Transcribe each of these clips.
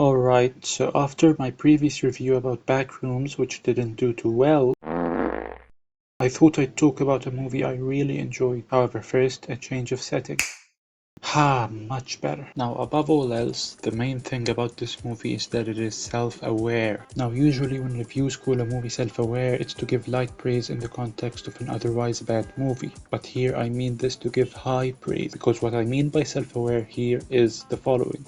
Alright, so after my previous review about Backrooms, which didn't do too well, I thought I'd talk about a movie I really enjoyed. However, first, a change of setting. Much better. Now, above all else, the main thing about this movie is that it is self-aware. Now, usually when reviews call a movie self-aware, it's to give light praise in the context of an otherwise bad movie. But here I mean this to give high praise, because what I mean by self-aware here is the following.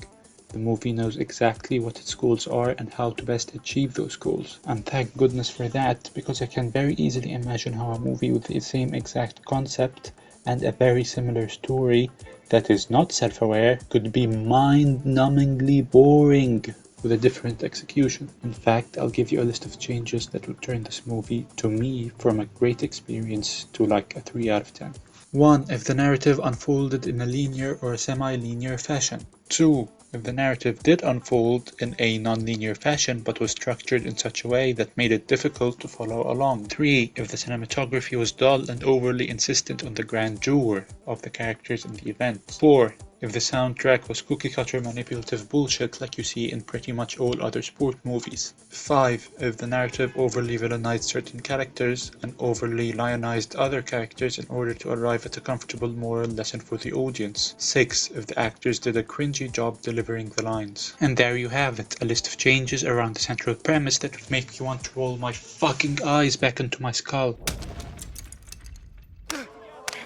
The movie knows exactly what its goals are and how to best achieve those goals. And thank goodness for that, because I can very easily imagine how a movie with the same exact concept and a very similar story that is not self-aware could be mind-numbingly boring with a different execution. In fact, I'll give you a list of changes that would turn this movie, to me, from a great experience to like a 3 out of 10. 1. If the narrative unfolded in a linear or a semi-linear fashion. 2. If the narrative did unfold in a non-linear fashion but was structured in such a way that made it difficult to follow along. 3. If the cinematography was dull and overly insistent on the grandeur of the characters and the events. 4. If the soundtrack was cookie-cutter manipulative bullshit like you see in pretty much all other sport movies. 5. If the narrative overly villainized certain characters and overly lionized other characters in order to arrive at a comfortable moral lesson for the audience. 6. If the actors did a cringy job delivering the lines. And there you have it, a list of changes around the central premise that would make me want to roll my fucking eyes back into my skull.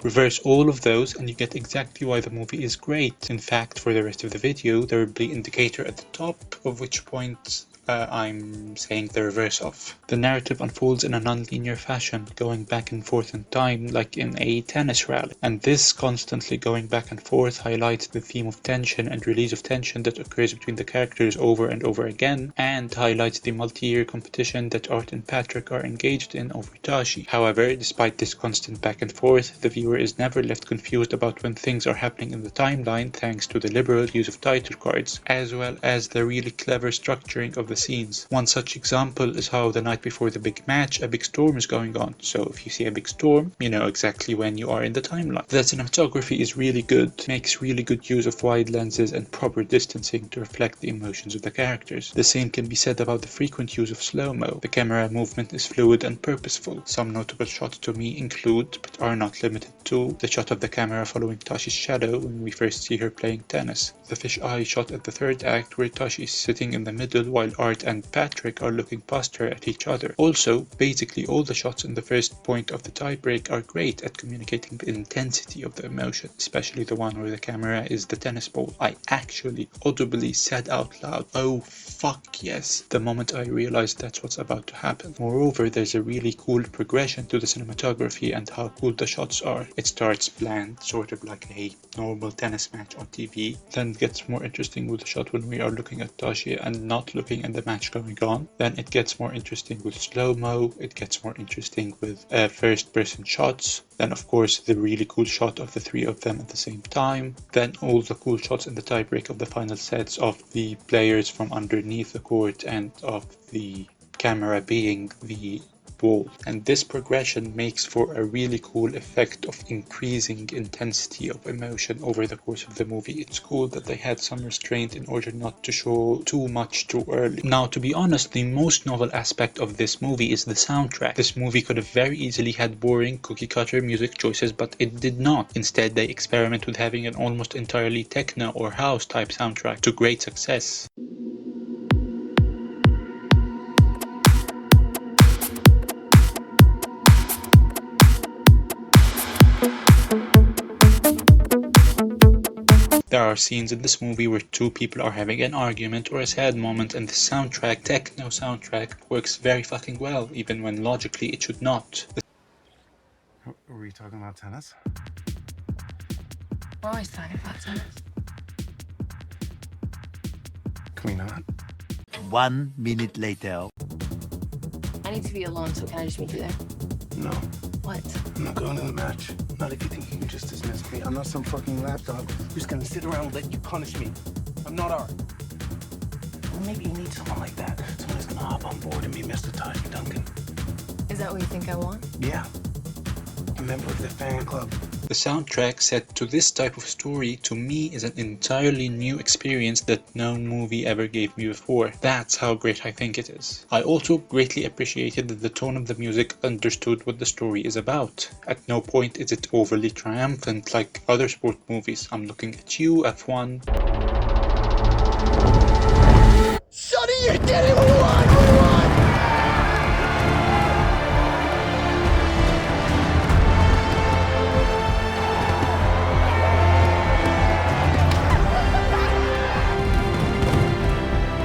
Reverse all of those and you get exactly why the movie is great. In fact, for the rest of the video, there will be an indicator at the top of which point I'm saying the reverse of. The narrative unfolds in a non-linear fashion, going back and forth in time like in a tennis rally. And this constantly going back and forth highlights the theme of tension and release of tension that occurs between the characters over and over again, and highlights the multi-year competition that Art and Patrick are engaged in over Tashi. However, despite this constant back and forth, the viewer is never left confused about when things are happening in the timeline thanks to the liberal use of title cards, as well as the really clever structuring of the scenes. One such example is how the night before the big match, a big storm is going on. So if you see a big storm, you know exactly when you are in the timeline. The cinematography is really good, makes really good use of wide lenses and proper distancing to reflect the emotions of the characters. The same can be said about the frequent use of slow-mo. The camera movement is fluid and purposeful. Some notable shots to me include, but are not limited to, the shot of the camera following Tashi's shadow when we first see her playing tennis. The fisheye shot at the third act where Tashi is sitting in the middle while Art and Patrick are looking past her at each other. Also, basically all the shots in the first point of the tiebreak are great at communicating the intensity of the emotion, especially the one where the camera is the tennis ball. I actually audibly said out loud, "Oh fuck yes," the moment I realized that's what's about to happen. Moreover, there's a really cool progression to the cinematography and how cool the shots are. It starts bland, sort of like a normal tennis match on TV, then gets more interesting with the shot when we are looking at Tashi and not looking at the match going on. Then it gets more interesting with slow-mo, it gets more interesting with first-person shots. Then of course the really cool shot of the three of them at the same time. Then all the cool shots in the tiebreak of the final sets of the players from underneath the court and of the camera being the ball. And this progression makes for a really cool effect of increasing intensity of emotion over the course of the movie. It's cool that they had some restraint in order not to show too much too early. Now, to be honest, the most novel aspect of this movie is the soundtrack. This movie could have very easily had boring cookie-cutter music choices, but it did not. Instead, they experiment with having an almost entirely techno or house type soundtrack to great success. There are scenes in this movie where two people are having an argument or a sad moment, and the soundtrack, techno soundtrack, works very fucking well, even when logically it should not. Were you talking about tennis? We're always talking about tennis. Can we not? 1 minute later. I need to be alone, so can I just meet you there? No. What? I'm not going to the match. Not if you think you can just dismiss me. I'm not some fucking lapdog who's just gonna sit around and let you punish me. I'm not Art. Well, maybe you need someone like that. Someone who's gonna hop on board and be Mr. Tashi Duncan. Is that what you think I want? Yeah. A member of the fan club. The soundtrack set to this type of story to me is an entirely new experience that no movie ever gave me before. That's how great I think it is. I also greatly appreciated that the tone of the music understood what the story is about. At no point is it overly triumphant like other sport movies. I'm looking at you, F1. Sonny, you did it! We won! We won!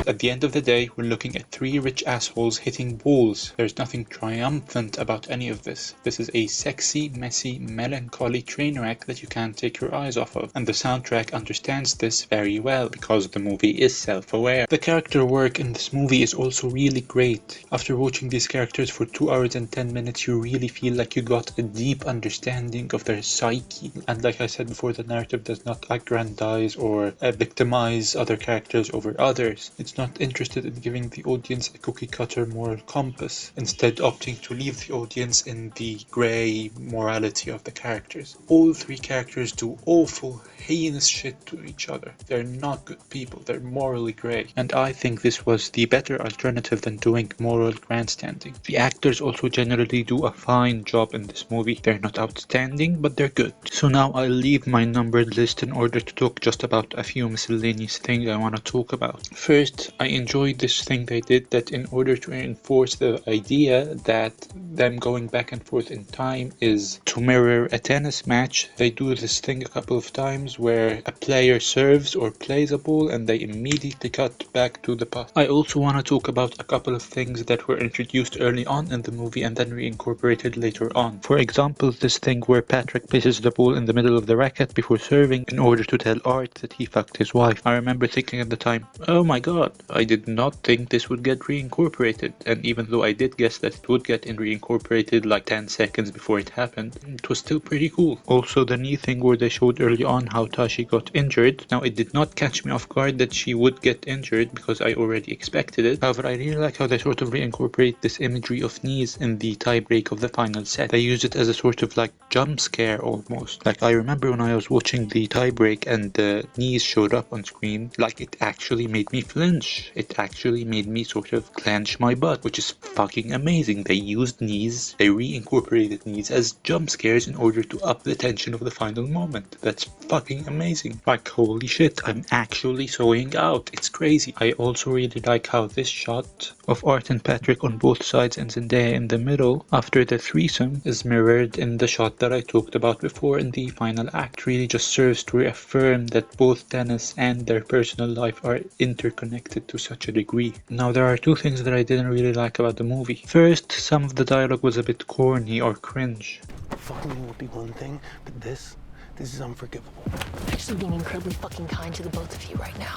At the end of the day, we're looking at three rich assholes hitting balls. There's nothing triumphant about any of this. This is a sexy, messy, melancholy train wreck that you can't take your eyes off of. And the soundtrack understands this very well because the movie is self-aware. The character work in this movie is also really great. After watching these characters for 2 hours and 10 minutes, you really feel like you got a deep understanding of their psyche. And like I said before, the narrative does not aggrandize or victimize other characters over others. It's not interested in giving the audience a cookie-cutter moral compass, instead opting to leave the audience in the grey morality of the characters. All three characters do awful, heinous shit to each other. They're not good people, they're morally grey. And I think this was the better alternative than doing moral grandstanding. The actors also generally do a fine job in this movie. They're not outstanding, but they're good. So now I'll leave my numbered list in order to talk just about a few miscellaneous things I want to talk about. First, I enjoyed this thing they did, that in order to reinforce the idea that them going back and forth in time is to mirror a tennis match, they do this thing a couple of times where a player serves or plays a ball and they immediately cut back to the puck. I also want to talk about a couple of things that were introduced early on in the movie and then reincorporated later on. For example, this thing where Patrick places the ball in the middle of the racket before serving in order to tell Art that he fucked his wife. I remember thinking at the time, oh my god, I did not think this would get reincorporated, and even though I did guess that it would get reincorporated like 10 seconds before it happened, it was still pretty cool. Also, the knee thing where they showed early on how Tashi got injured. Now, it did not catch me off guard that she would get injured because I already expected it. However, I really like how they sort of reincorporate this imagery of knees in the tiebreak of the final set. They use it as a sort of like jump scare almost. Like, I remember when I was watching the tiebreak and the knees showed up on screen, like it actually made me flinch. It actually made me sort of clench my butt, which is fucking amazing. They used knees, they reincorporated knees as jump scares in order to up the tension of the final moment. That's fucking amazing. Like, holy shit, I'm actually sewing out. It's crazy. I also really like how this shot of Art and Patrick on both sides and Zendaya in the middle after the threesome is mirrored in the shot that I talked about before in the final act. It really just serves to reaffirm that both Dennis and their personal life are interconnected to such a degree. Now, there are two things that I didn't really like about the movie. First, some of the dialogue was a bit corny or cringe. Fucking me would be one thing, but this is unforgivable. I'm actually being incredibly fucking kind to the both of you right now.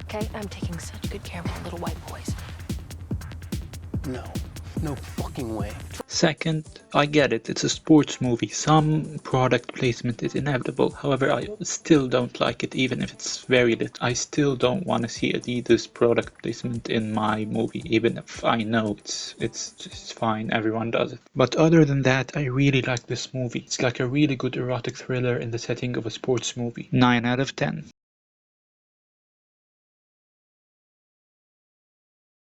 Okay? I'm taking such good care of my little white boys. No fucking way. Second, I get it, it's a sports movie. Some product placement is inevitable. However, I still don't like it, even if it's very lit. I still don't want to see Adidas product placement in my movie, even if I know it's just fine, everyone does it. But other than that, I really like this movie. It's like a really good erotic thriller in the setting of a sports movie. 9 out of 10.